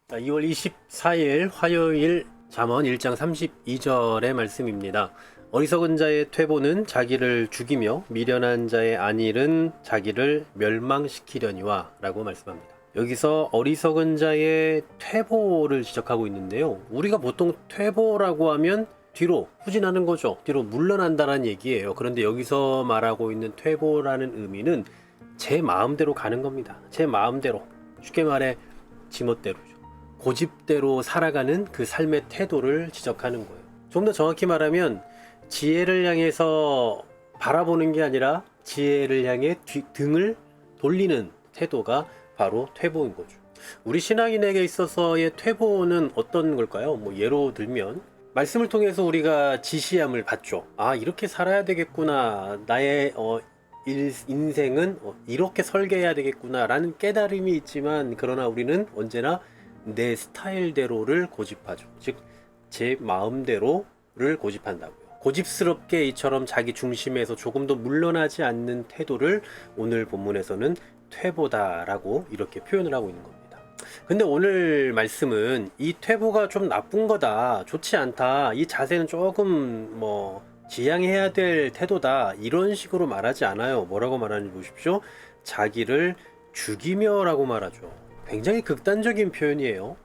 2월 24일 화요일 잠언 1장 32절의 말씀입니다. 어리석은 자의 퇴보는 자기를 죽이며 미련한 자의 안일은 자기를 멸망시키려니와 라고 말씀합니다. 여기서 어리석은 자의 퇴보를 지적하고 있는데요. 우리가 보통 퇴보라고 하면 뒤로 후진하는 거죠. 뒤로 물러난다는 얘기예요. 그런데 여기서 말하고 있는 퇴보라는 의미는 제 마음대로 가는 겁니다. 제 마음대로. 쉽게 말해 지멋대로죠. 고집대로 살아가는 그 삶의 태도를 지적하는 거예요. 좀 더 정확히 말하면 지혜를 향해서 바라보는 게 아니라 지혜를 향해 등을 돌리는 태도가 바로 퇴보인 거죠. 우리 신앙인에게 있어서의 퇴보는 어떤 걸까요? 예로 들면 말씀을 통해서 우리가 지시함을 받죠. 이렇게 살아야 되겠구나. 나의 인생은 이렇게 설계해야 되겠구나 라는 깨달음이 있지만, 그러나 우리는 언제나 내 스타일대로를 고집하죠. 즉 제 마음대로를 고집한다고요. 고집스럽게 이처럼 자기 중심에서 조금 더 물러나지 않는 태도를 오늘 본문에서는 퇴보다라고 이렇게 표현을 하고 있는 겁니다. 근데 오늘 말씀은 이 퇴보가 좀 나쁜 거다, 좋지 않다, 이 자세는 조금 지양해야 될 태도다, 이런 식으로 말하지 않아요. 뭐라고 말하는지 보십시오. 자기를 죽이며 라고 말하죠. 굉장히 극단적인 표현이에요.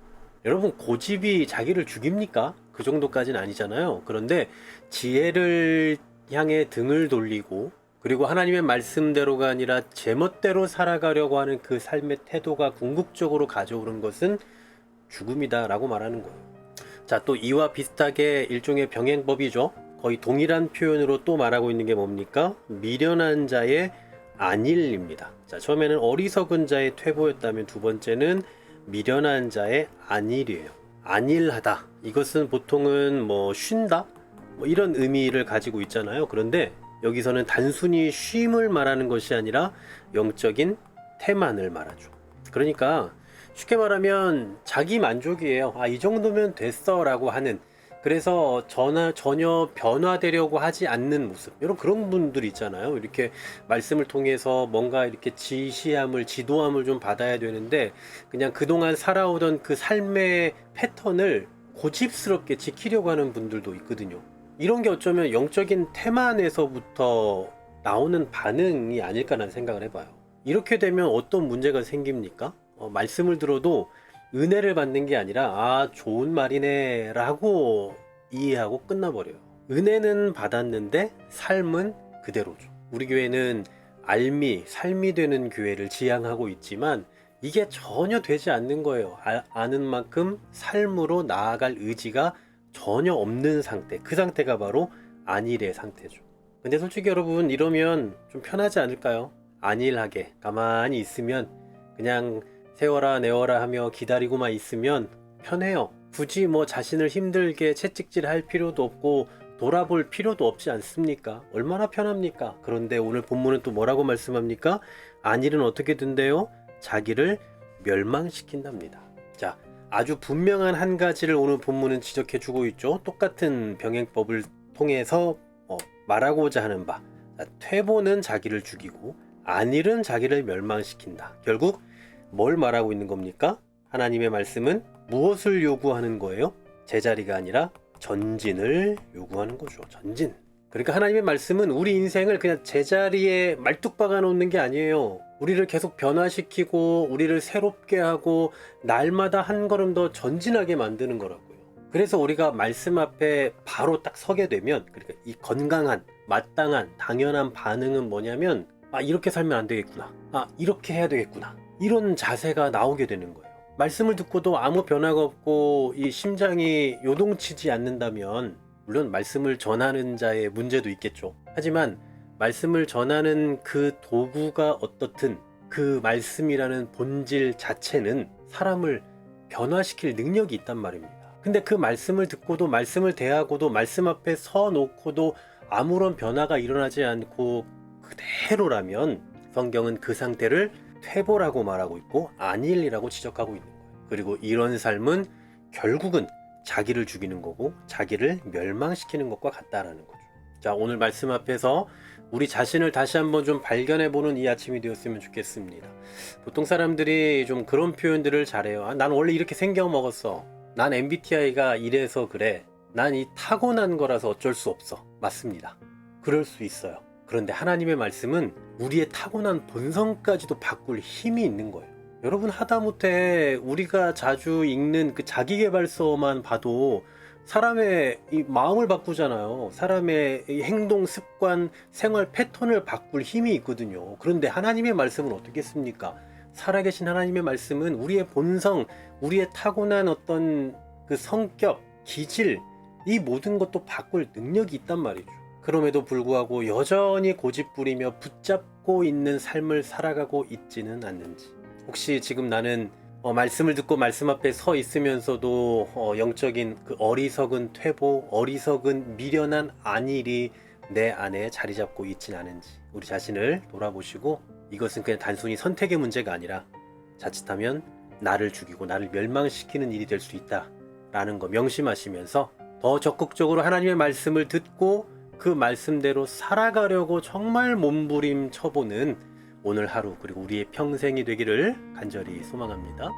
여러분, 고집이 자기를 죽입니까? 그 정도까지는 아니잖아요. 그런데 지혜를 향해 등을 돌리고, 그리고 하나님의 말씀대로가 아니라 제멋대로 살아가려고 하는 그 삶의 태도가 궁극적으로 가져오는 것은 죽음이다 라고 말하는 거예요. 자, 또 이와 비슷하게 일종의 병행법이죠. 거의 동일한 표현으로 또 말하고 있는 게 뭡니까? 미련한 자의 안일입니다. 자, 처음에는 어리석은 자의 퇴보였다면 두 번째는 미련한 자의 안일이에요. 안일하다. 이것은 보통은 쉰다? 이런 의미를 가지고 있잖아요. 그런데 여기서는 단순히 쉼을 말하는 것이 아니라 영적인 태만을 말하죠. 그러니까 쉽게 말하면 자기 만족이에요. 이 정도면 됐어 라고 하는, 그래서 전혀 변화되려고 하지 않는 모습, 이런 그런 분들 있잖아요. 이렇게 말씀을 통해서 뭔가 이렇게 지시함을, 지도함을 좀 받아야 되는데 그냥 그동안 살아오던 그 삶의 패턴을 고집스럽게 지키려고 하는 분들도 있거든요. 이런 게 어쩌면 영적인 태만에서부터 나오는 반응이 아닐까라는 생각을 해봐요. 이렇게 되면 어떤 문제가 생깁니까? 말씀을 들어도 은혜를 받는 게 아니라 좋은 말이네 라고 이해하고 끝나버려요. 은혜는 받았는데 삶은 그대로죠. 우리 교회는 삶이 되는 교회를 지향하고 있지만 이게 전혀 되지 않는 거예요. 아는 만큼 삶으로 나아갈 의지가 전혀 없는 상태, 그 상태가 바로 안일의 상태죠. 근데 솔직히 여러분, 이러면 좀 편하지 않을까요? 안일하게 가만히 있으면, 그냥 세워라 내워라 하며 기다리고만 있으면 편해요. 굳이 자신을 힘들게 채찍질할 필요도 없고 돌아볼 필요도 없지 않습니까? 얼마나 편합니까? 그런데 오늘 본문은 또 뭐라고 말씀합니까? 안일은 어떻게 된대요? 자기를 멸망시킨답니다. 자, 아주 분명한 한 가지를 오늘 본문은 지적해주고 있죠. 똑같은 병행법을 통해서 말하고자 하는 바, 퇴보는 자기를 죽이고 안일은 자기를 멸망시킨다. 결국 뭘 말하고 있는 겁니까? 하나님의 말씀은 무엇을 요구하는 거예요? 제자리가 아니라 전진을 요구하는 거죠. 전진. 그러니까 하나님의 말씀은 우리 인생을 그냥 제자리에 말뚝박아 놓는 게 아니에요. 우리를 계속 변화시키고 우리를 새롭게 하고 날마다 한 걸음 더 전진하게 만드는 거라고요. 그래서 우리가 말씀 앞에 바로 딱 서게 되면, 그러니까 이 건강한, 마땅한, 당연한 반응은 뭐냐면 이렇게 살면 안 되겠구나. 이렇게 해야 되겠구나. 이런 자세가 나오게 되는 거예요. 말씀을 듣고도 아무 변화가 없고 이 심장이 요동치지 않는다면, 물론 말씀을 전하는 자의 문제도 있겠죠. 하지만 말씀을 전하는 그 도구가 어떻든 그 말씀이라는 본질 자체는 사람을 변화시킬 능력이 있단 말입니다. 근데 그 말씀을 듣고도, 말씀을 대하고도, 말씀 앞에 서 놓고도 아무런 변화가 일어나지 않고 그대로라면 성경은 그 상태를 퇴보라고 말하고 있고 안일이라고 지적하고 있는 거예요. 그리고 이런 삶은 결국은 자기를 죽이는 거고 자기를 멸망시키는 것과 같다라는 거죠. 자, 오늘 말씀 앞에서 우리 자신을 다시 한번 좀 발견해보는 이 아침이 되었으면 좋겠습니다. 보통 사람들이 좀 그런 표현들을 잘해요. 아, 난 원래 이렇게 생겨먹었어. 난 MBTI가 이래서 그래. 난 이 타고난 거라서 어쩔 수 없어. 맞습니다. 그럴 수 있어요. 그런데 하나님의 말씀은 우리의 타고난 본성까지도 바꿀 힘이 있는 거예요. 여러분, 하다못해 우리가 자주 읽는 그 자기계발서만 봐도 사람의 이 마음을 바꾸잖아요. 사람의 이 행동, 습관, 생활 패턴을 바꿀 힘이 있거든요. 그런데 하나님의 말씀은 어떻겠습니까? 살아계신 하나님의 말씀은 우리의 본성, 우리의 타고난 어떤 그 성격, 기질, 이 모든 것도 바꿀 능력이 있단 말이죠. 그럼에도 불구하고 여전히 고집부리며 붙잡고 있는 삶을 살아가고 있지는 않는지. 혹시 지금 나는 말씀을 듣고 말씀 앞에 서 있으면서도 영적인 그 어리석은 퇴보, 어리석은 미련한 안일이 내 안에 자리 잡고 있진 않은지 우리 자신을 돌아보시고, 이것은 그냥 단순히 선택의 문제가 아니라 자칫하면 나를 죽이고 나를 멸망시키는 일이 될 수 있다라는 거 명심하시면서 더 적극적으로 하나님의 말씀을 듣고 그 말씀대로 살아가려고 정말 몸부림 쳐보는 오늘 하루, 그리고 우리의 평생이 되기를 간절히 소망합니다.